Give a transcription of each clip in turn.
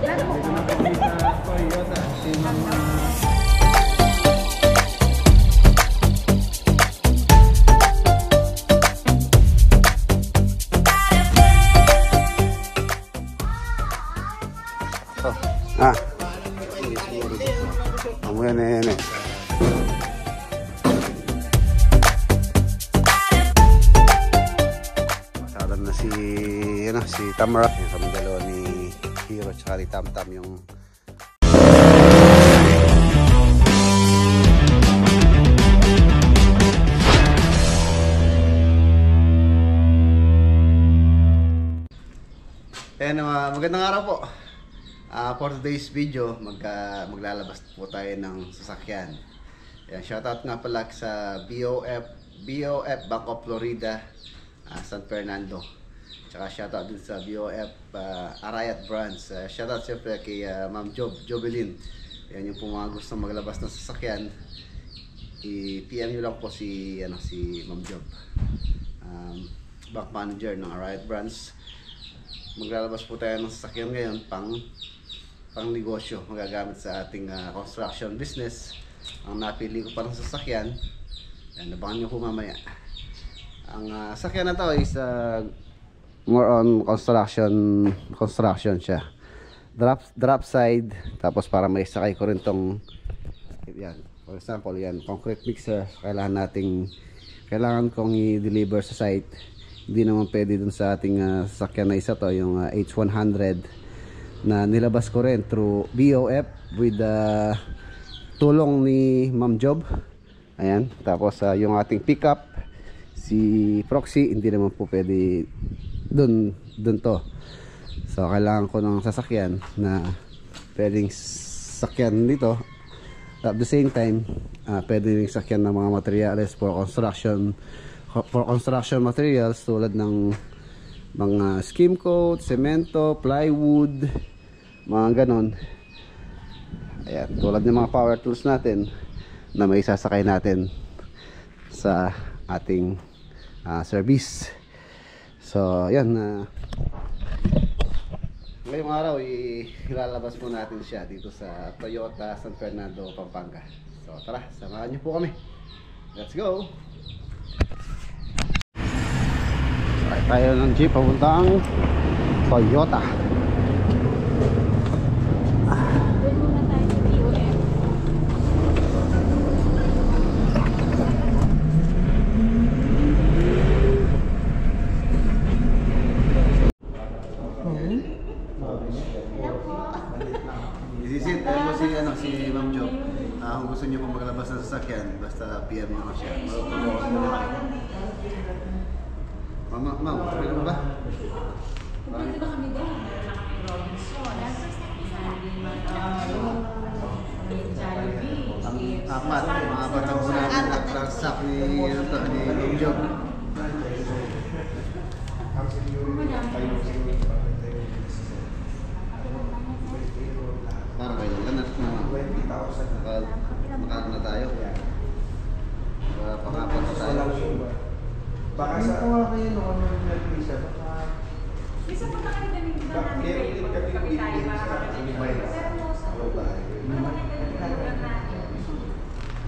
Toyota. Ayan, ayan, ayan. Masalan na si, ano, si Tamara. Yung kami dalawa ni Hero tsaka ni Tamtam yung magandang araw po. For today's video, maglalabas po tayo ng sasakyan. Ayan, shoutout nga pala sa BOF Bank of Florida, San Fernando. Tsaka shoutout din sa BOF Arayat Branch. Shoutout siyempre kay Ma'am Jobelin. Ayan yung po mga gusto maglabas ng sasakyan. I-PM nyo lang po si Ma'am Job, Bank Manager ng Arayat Branch. Maglalabas po tayo ng sasakyan ngayon pang negosyo, magagamit sa ating construction business. Ang napili ko pa ng sasakyan, nabangan nyo po mamaya. Ang sasakyan na to is more on construction siya. Drop side, tapos para may sakay ko rin tong yan. For example, yan, concrete mixer. Kailangan kong i-deliver sa site. Hindi naman pwede dun sa ating sasakyan na isa to, yung H100 na nilabas ko rin through BOF with tulong ni Ma'am Job. Ayan, tapos yung ating pickup si Proxy, hindi naman po pwede dun to. So kailangan ko ng sasakyan na pwedeng sasakyan dito. At the same time, pwede rin sakyan ng mga materials for construction materials tulad ng mga skim coat, semento, plywood, mga ganon. Ayan, tulad ng mga power tools natin na may sasakay natin sa ating service. So ayan, ngayong araw ilalabas po natin siya dito sa Toyota San Fernando, Pampanga. So tara, samahan niyo po kami. Let's go! Tayo ng jeep papuntang Toyota. Isisit mo si Ma'am Jo. Kung gusto niyo po maglabas ng sasakyan, basta PM niyo lang siya. Ma'am, pwede mo ba? Pwede ba kami doon? Ang apat, mga batang po namin nag-transact ni Ma'am Job. Para kayo, ganat na. Makaano na tayo. Pangapat na tayo. Baka sa kuha kayo noon nag-visa, baka... Bisa po na kayo namin dito namin kayo kami tayo para kami namin. Pero most of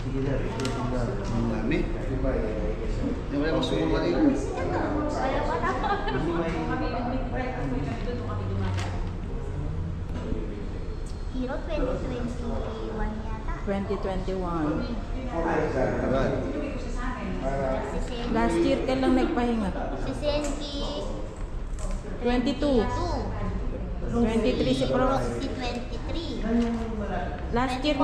sige na, ang dami. Hindi mo lang masumuma rin. Ayaw pa na. Kami nag-break kami doon kami dumating. Hero 2021 yata. 2021. Tagal. Last year ka lang nagpahinga. Si Senki 22. 23 si Pro. Si 23. Last year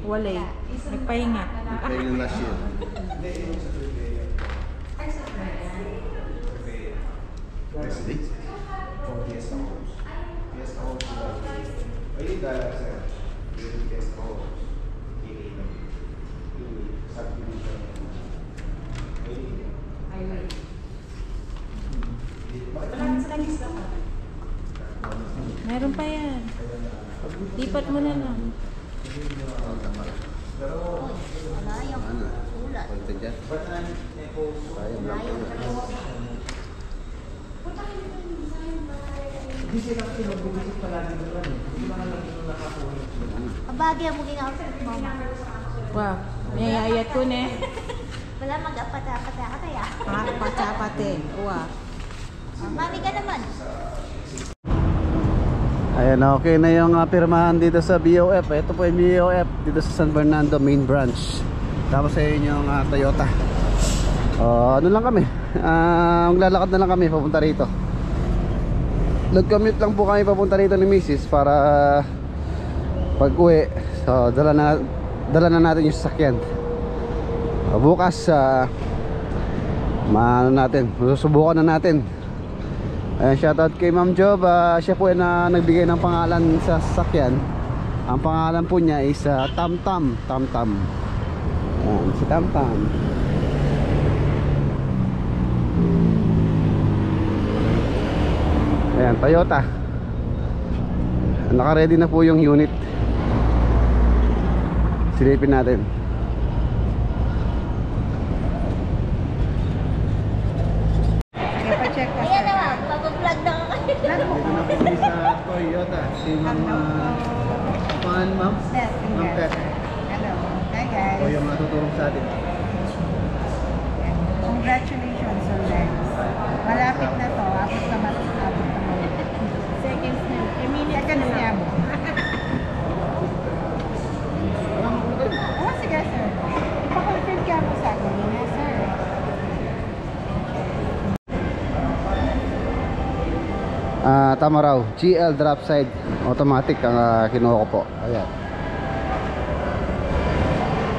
walay. Nagpahinga. Kaya yung last year. Wesley? Meron pa yan. Lipat mo na lang. Wala yung ulat. Punta dyan. Sayang lang po. Bibisita kasi nagbibisit palagi doon eh. Hindi mo na lang ito nakakuha. Kabagya mo gina-outfit mo. Wow. May ayat ko ne. Wala mag-apata-apata ka kaya. Pachapate. Wow. Mami ka naman. Ayan, okay na yung pirmahan dito sa BOF. Ito po yung BOF dito sa San Fernando main branch. Tapos ayun yung Toyota. Ano lang kami, maglalakad na lang kami papunta rito. Nag-commute lang po kami papunta rito ni Mrs. para pag uwi, so dala na natin yung sasakyan. Bukas susubukan na natin. Ayan, shoutout kay Ma'am Job. Siya po ay nagbigay ng pangalan sa sasakyan. Ang pangalan po niya is Tamtam. Tamtam. Ayan, si Tamtam. Ayan, Toyota. Naka-ready na po yung unit. Silipin natin. Ayan naman, pag-vlog na ka kayo. Dito na po kami sa Toyota. Si Ma'am Pan, Ma'am? Ma'am Pet. Hello. Hi guys. O yung matutulong sa atin. Congratulations on that. Malapit na to. Abot na Seconds na. Seconds niya mo. Oh, sige sir. Ipa-confirm ka mo sa akin na sir. Tama raw. GL drop side automatic ang kinuha ko po. Ayan.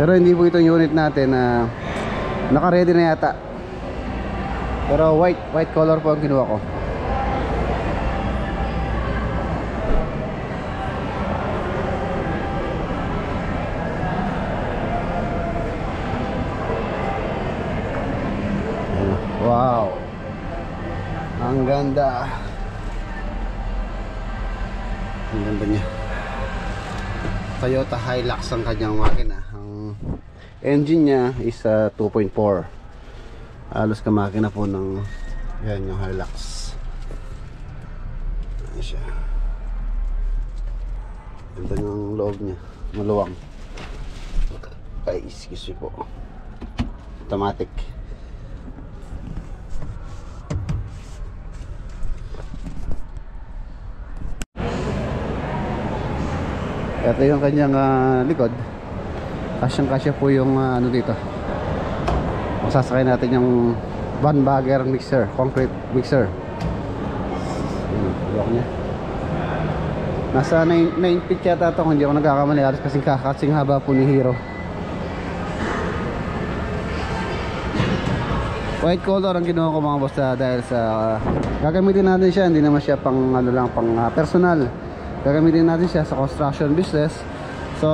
Pero hindi po itong unit natin na naka-ready na yata. Pero white color po ang kinuha ko. Wow. Ang ganda. Ang ganda niya. Toyota Hilux ang kanyang makina. Ang engine niya is 2.4. Halos ka makina po ng yan yung Hilux. Ayan siya. Ganda ng loob niya. Maluwang. Ay, excuse me po. Automatic. Ito yung kanyang likod. Kasyang-kasya po yung ano dito. Masasakay natin yung van bagger mixer, concrete mixer. Lock niya. Nasa 9 feet yata ito kung hindi ako nagkakamali. Halos kasing haba po ni Hero. White color ang ginawa ko mga boss dahil sa gagamitin natin siya. Hindi naman siya pang ano lang, pang personal. Gagamitin natin siya sa construction business. So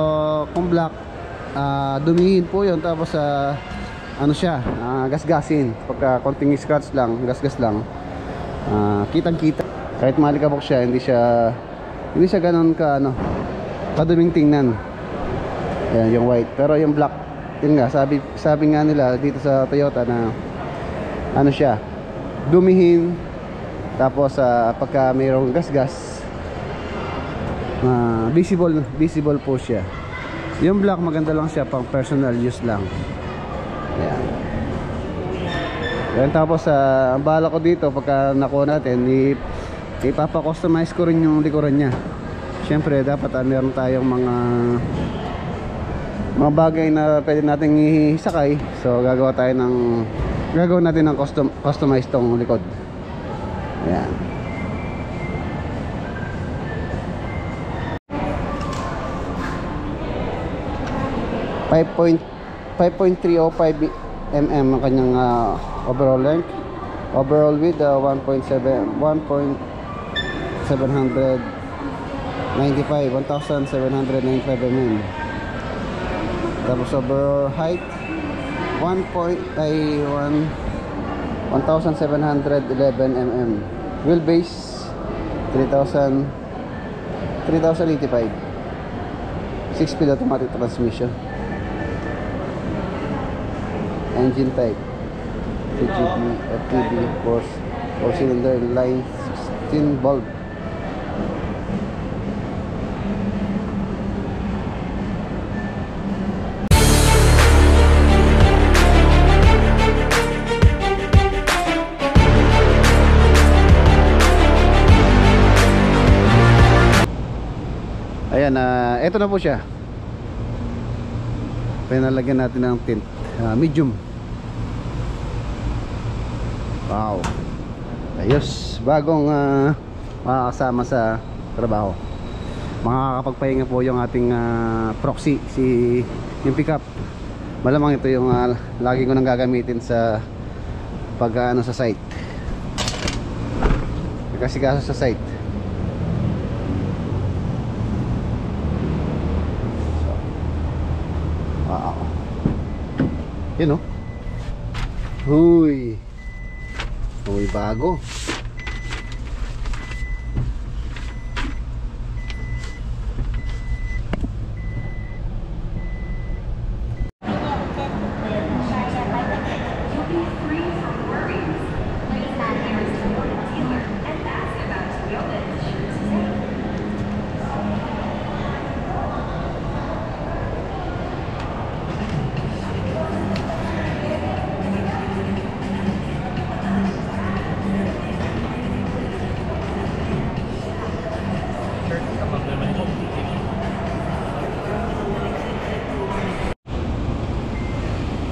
kung black, dumihin po yun. Tapos ano siya, gasgasin. Pagka konting scratch lang, gasgas lang, kitang kita. Kahit malikabok siya, hindi siya ganun ka kaduming tingnan. Ayan, yung white. Pero yung black, yun nga, sabi nga nila dito sa Toyota na ano siya, dumihin. Tapos pagka mayroong gasgas, visible po siya. Yung black maganda lang siya pang personal use lang. Ayan. Ayan, tapos ang bala ko dito pagka nakuha natin, ipapa-customize ko rin yung likuran niya. Siyempre dapat meron tayong mga bagay na pwede nating isakay. So gagawin natin ng customize tong likod. Ayan. .5.305 mm ang kanyang overall length. Overall width 1795 mm. Tapos overall height 1711 mm. Wheelbase 3085. 6-speed automatic transmission. Engine type 2GP, FTB, 4-cylinder, line 16 bulb Ayan, eto na po siya. Pinalagyan natin ng tint, medium. Wow, ayos, bagong makakasama sa trabaho. Makakapagpahinga po yung ating proxy, yung pickup. Malamang ito yung lagi ko nang gagamitin sa pag sa site, kasi kaso sa site. Wow, yun o. Huy, huy, bago.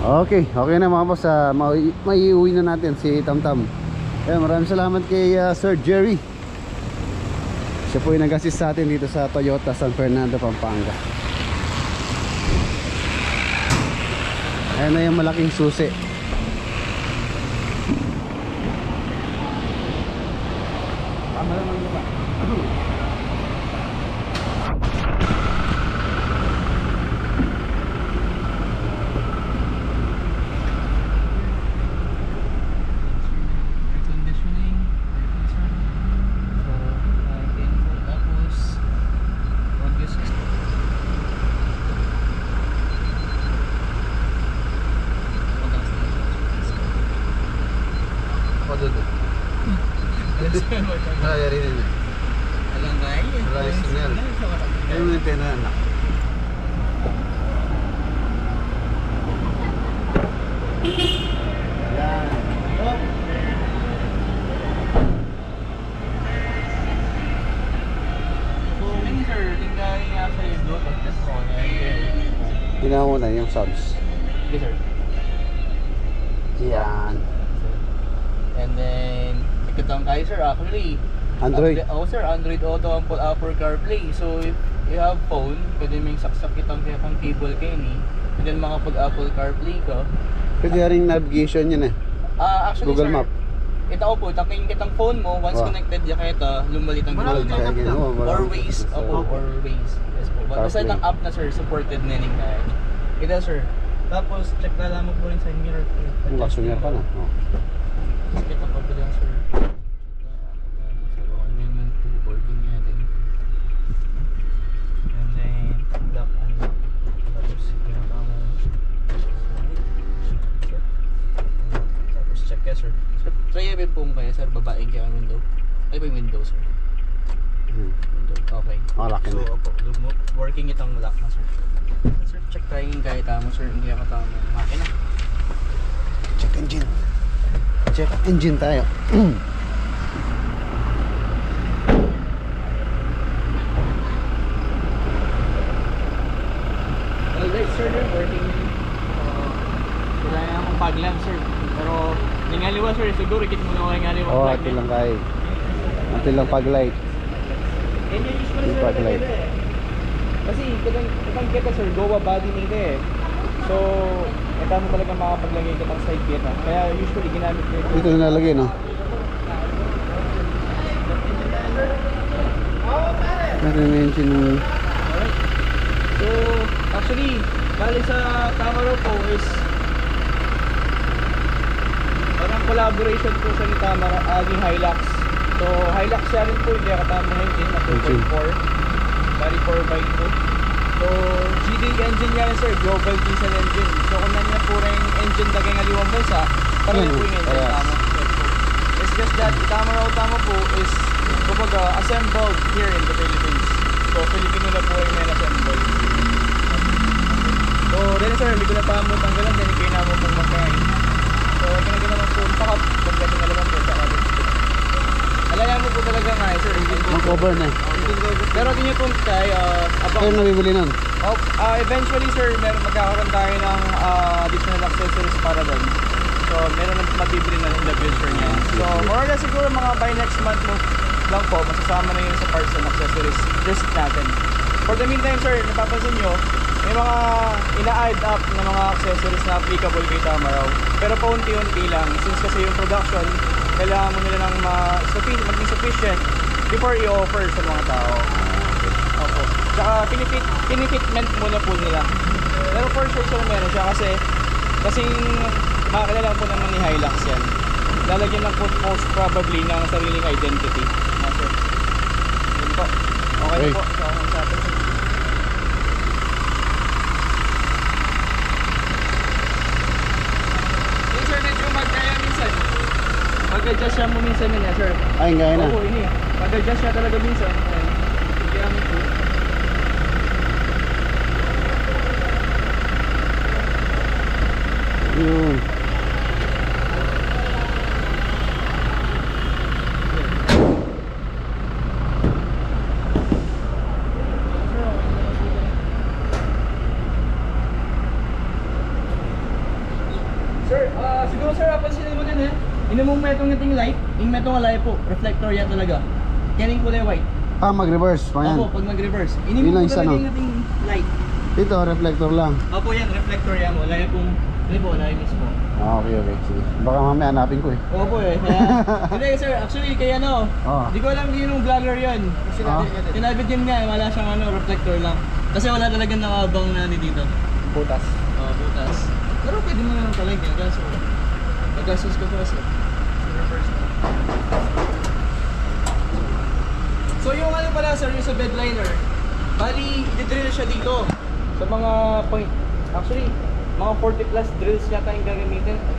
Okay, okay na mga boss, maiuwi na natin si Tamtam. Maraming salamat kay Sir Jerry. Siya po yung nag-assist sa atin dito sa Toyota San Fernando, Pampanga. Ayan na yung malaking susi. Tama naman ba? Ginawa na yung subs. Okay, sir. Yan. And then, ikatang tayo, sir, actually. Android. Sir, Android Auto ang Apple CarPlay. So, if you have phone, pwede may saksak itong cable kayo ni. And then, makapag-Apple CarPlay ka. Pwede rin navigation yun eh. Actually, Google sir, Map. ito po, taking kitang phone mo, once connected ya kayo ito, lumalit ang Google Map. Or Waze, or Waze. Yes po. Basta itong app na, sir, supported na rin kaya. Ito, sir. Tapos, check na lang mo po rin sa mirror. Ang laksunya pa na. Oh. Kita pa ba lang, sir? Environment to working natin. And then, lock and lock. Tapos, pinaka mo. Tapos, check ya, sir. Try a bit po kaya, sir. Babaeng kaya ang window. Ay ba yung window, sir? Window. Okay. Lock So, na. opo. Working itong lock na, sir. Sir, check trying kaya tama, sir. Hindi ako tama. Makina. Check engine. Check engine tayo. Alright, sir. Working. Wala na akong paglam, sir. Pero, ningaliwa, sir. Siguro, ikit mo na ako ningaliwa. Oh, ito lang kayo. Ito lang pag-light. Yan yung usually, Yung sir. pag-light. Kasi, kitang kita, sir. Goa body nila eh. So, ito mo talaga makapaglagay kitang side kita. Kaya, usually, ginamit ko ito. Dito na nalagay, no? Meron na engine. So, actually, bali sa Tamaro po is parang collaboration po sa ni Tamaro, aging Hilux. So, Hilux siya rin po, hindi katama ng engine na 2.4. Bali 4x2. So, GD engine yan, sir, global diesel engine. So, kung nanyan po rin engine lagay ng liwang bansa, parang po yung engine tama. It's just that Tamaro po is kumbaga assembled here in the Philippines. So, Filipino na po yung assembled. So, then sir, hindi ko na pa mo tanggalan, then kayo na mo pong magkain. So, kinagin naman po, pakap, pagdating na naman po sa kabin. Alala mo po talaga nga sir. Mag-cover na eh. Pero di nyo po tayo, Kayo nabibili nun? eventually sir, magkakaroon tayo ng additional accessories para doon. So meron na mabibili na in the future niya. So more or less siguro mga by next month mo lang po, masasama na yun sa parts and accessories list natin. For the meantime sir, napapansin nyo, may mga ina-add up na mga accessories na applicable kay Tamaraw. Pero paunti-unti lang, since kasi yung production, kailangan mo nila ng maging sufficient before i-offer sa mga tao. Opo. Tsaka pinifitment muna po nila. Pero for sure sir, meron siya kasi kasing makakilala po naman ni Hilux yan. Lalagyan lang po most probably ng sariling identity. Sir. Yun po. Okay po. So, ang sabi. Yung sir, medyo magkaya minsan. Mag-adjust siya mo minsan yun sir. Ay, gaya na. Oo, ini. Mag-adjust siya talaga minsan. Kaya po. Yun. Sir, siguro sir, pansinin mo din Ino mong metong nating light, yung metong alay po, reflector yan talaga. Yan yung kulay white. Mag-reverse pa yan. Opo, pag mag-reverse. Yun Ini mo lang po isa, talaga no? yung nating light. Ito, reflector lang. Opo yan, reflector yan. Wala yan pong, hindi po, wala yung mismo. Okay, okay. Sige. Baka mamaya hanapin ko eh. Opo kaya, hindi sir, actually kaya Oo. di ko alam din yung vlogger yan. Tinabit yun nga, wala siyang reflector lang. Kasi wala talagang nakabang na dito. Butas. Butas. Pero pwede mo naman talaga yan, kaso mag-gastos ko pa sir. So yung ano pala sir, yung sa bedliner, bali i-drill siya dito sa mga actually mga 40 plus drills yata yung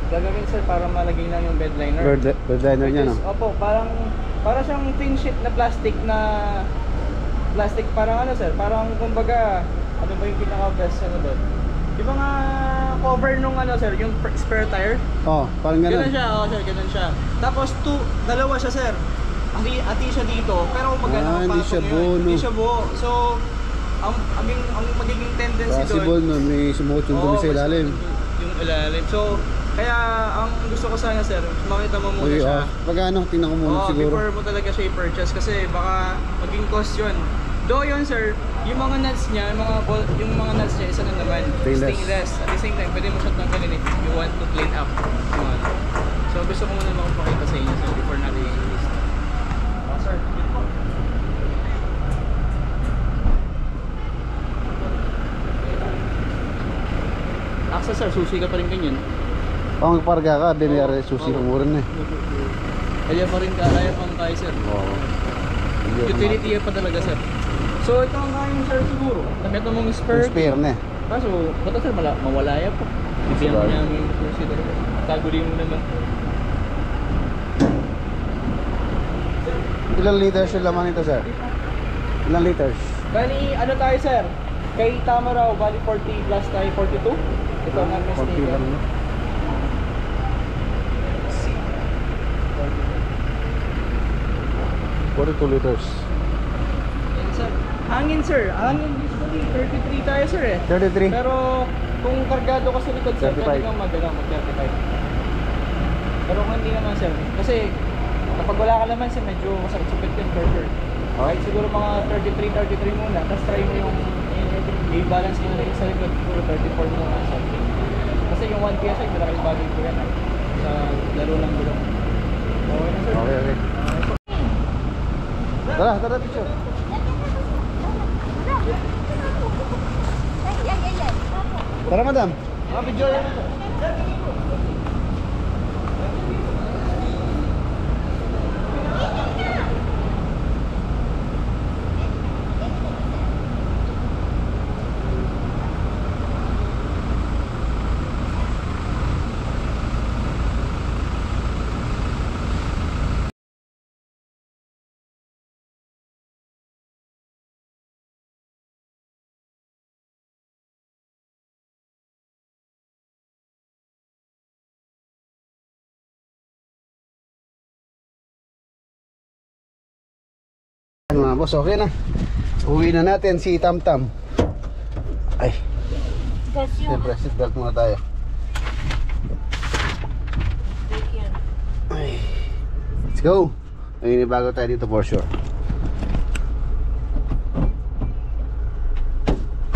gagawin sir para malagay lang yung bedliner. Bedliner niya, no? Opo, para siyang thin sheet na plastic parang ano sir, parang kumbaga ano ba yung pinaka best ano doon? Yung mga cover nung ano sir, yung spare tire. Parang Ganun ganun. siya, sir, ganun siya. Tapos dalawa siya sir. Ati siya dito, pero magano hindi siya buo, no? Hindi siya buo. So ang magiging tendency doon. Possible nun, may sumuot yung dumi sa ilalim. Yung ilalim. So kaya ang gusto ko sana sir, makita mo muna siya. Pagano, tingnan ko muna siguro. Before mo talaga siya i-purchase kasi baka maging cost yun. Do yun sir, yung mga nuts niya, yung mga nuts niya, isa na naman. Stainless. At the same time, pwede mo siya tanggalin if you want to clean up. So gusto ko muna makapakita sa inyo sir before natin i-list. Sir, yun po. Aksa sir, susi ka pa rin ganyan. Magparga ka, binayari susi ko mura na eh. Kaya pa rin kaya pang kaya sir. Utility pa talaga sir. So ito ang kaya sir siguro. Ito mong spare. Spare na eh. Kaso, bata sir, mawala yan po. Bibigyan mo niya yung susi talaga. Taguli mo naman. Ilang liters yung laman nito, sir? Ilang liters? Bali, ano tayo sir? Kay Tamaraw, bali 40 plus tayo 42. Ito ang Konti lang, no? $42 liters. Yan sir. Hangin sir. Hangin usually 33 tayo sir eh. 33? Pero kung kargado ka sa likod sir, 35. pwede kang mag-35. Pero kung hindi naman sir, kasi kapag wala ka naman sir, medyo masakit-sipit yun for sure. Kahit siguro mga 33 muna, tapos try mo yung i-balance mo na rin sa likod, siguro 34 muna sir. Kasi yung 1 PSI, malaking bagay ko yan sa laro ng gulong. Okay na sir. Okay, okay. Tara, picture. Tara, madam. Video yan. Mga boss, okay na. Uwi na natin si Tamtam. Ay, siyempre, seatbelt muna tayo. Ay, let's go. Bago tayo dito for sure.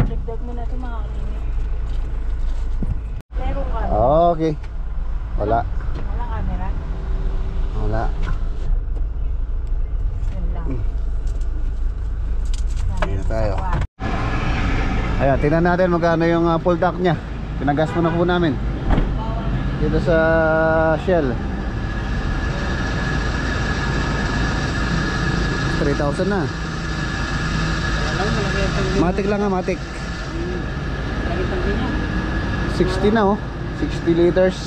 Dagdag mo na ito mga kalimit. Meron ka. Okay. Wala. Walang camera. Wala. Yan lang. Uwi na tayo. Ayan, tingnan natin magkano yung full tank nya. Pinagas mo na po namin dito sa Shell. 3,000 na. Matic lang nga, matic. 60 na oh. 60 liters.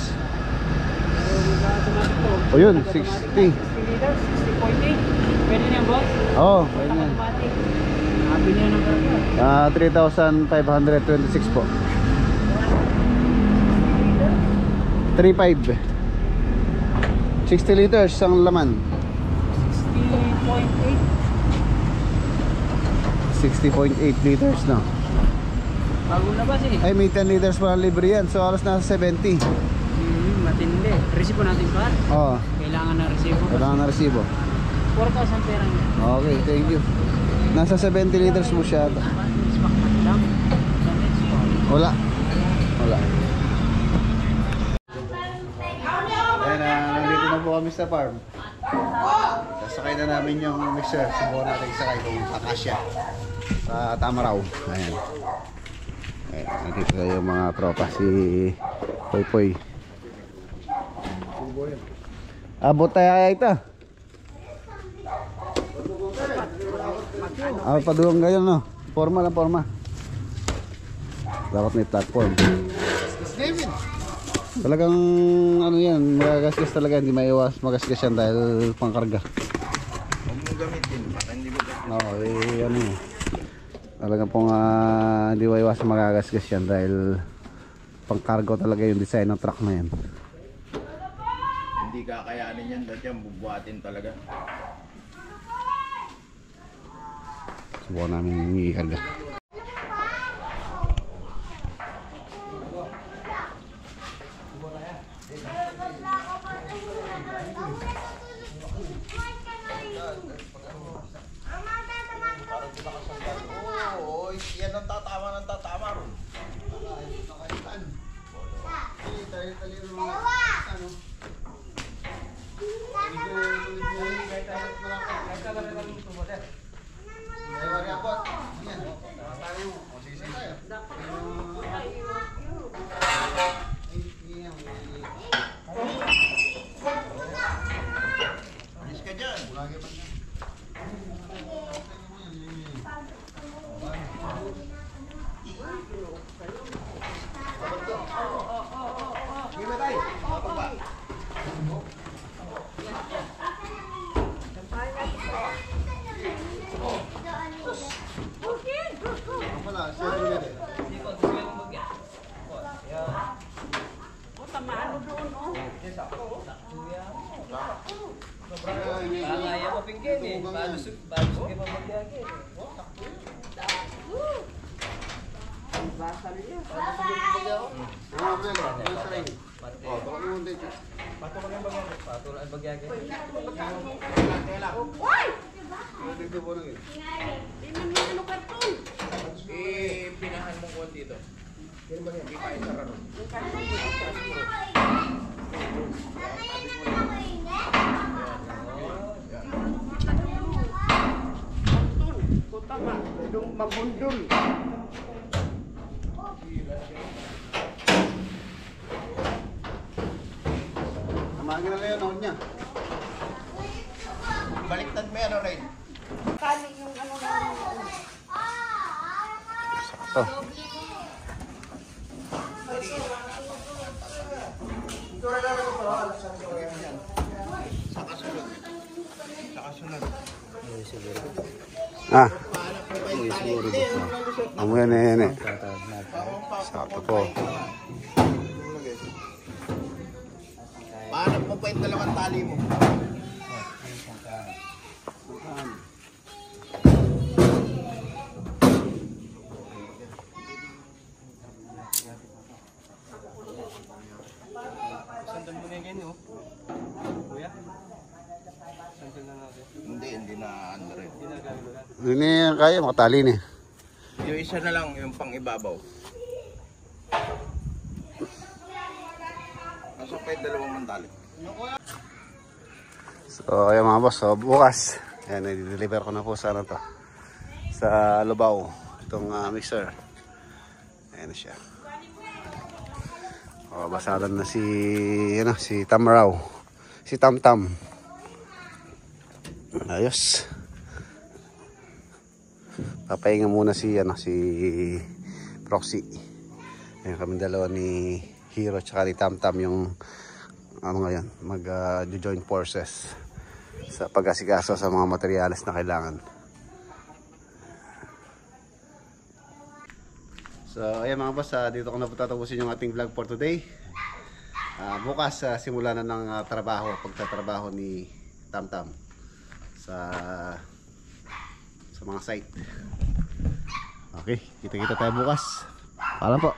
O yun, 60. 60 liters, 60.8. Pwede niya, boss? Oo, pwede yan. Happy niya ng karga. 3,526 po. 3,500. 60 liters ang laman. 60.8 liters na. Bago na ba siya? Ay, may 10 liters pa ng libre yan. So, alas nasa 70. Matindi. Resibo natin pa? Oo, Kailangan na resibo. kailangan na resibo. 4,000 pera niya. Okay, thank you. Nasa 70 liters mo siya. Wala. Wala. Ayan, nandito na po kami sa farm. Sasakay na namin yung mixer. Subukan natin isakay kung akasya sa Tamaraw. Ayan. Ayan, nandito na yung mga tropa. Si Poy Poy. Abot tayo ito. Padugang ganyan no. Forma lang, forma. Dapat may platform. Talagang ano yan, magagasgas talaga, hindi maiwas magasgas yan dahil pangkarga. Huwag mo gamitin, baka hindi mo gamitin. Oo, ano talagang pong hindi maiwas magagasgas yan dahil pangkargo talaga yung design ng truck na yan. Hindi kakayanin yan, dahil yan bubuhatin talaga. Subukan namin ikarga. Oo, yan ang tatama ng tatama ron. Alis ka dyan. Pinahan mong kuwan dito. Kaya ba yan? Di pa isa ron. Mabundol. Namagin na lang yun, noon niya. Baliktad mo yan, Ray. Kali yung ano na. Oh. Ah. Amo yan eh. Sakto po. Paano mo pa yung dalawang tali mo? Hindi kaya, makatali ni. Yung isa na lang, yung pang ibabaw. Nasa pa yung dalawang mantali. So ayan mga boss, so bukas ayan, i-deliver ko na po sa ano to, sa Lubao itong mixer. Ayan na siya. Basalan na si Tamaraw, si Tamtam. Ayos. Papahinga muna si Proxy. Ayan kami dalawa ni Hero tsaka ni Tamtam yung ngayon mag-join forces sa pag-asikaso sa mga materyales na kailangan. So ayan mga boss, dito ko na po tatapusin yung ating vlog for today. Bukas simula na ng pagtatrabaho ni Tamtam sa mga site. Okay, kita-kita tayo bukas. Paalam po.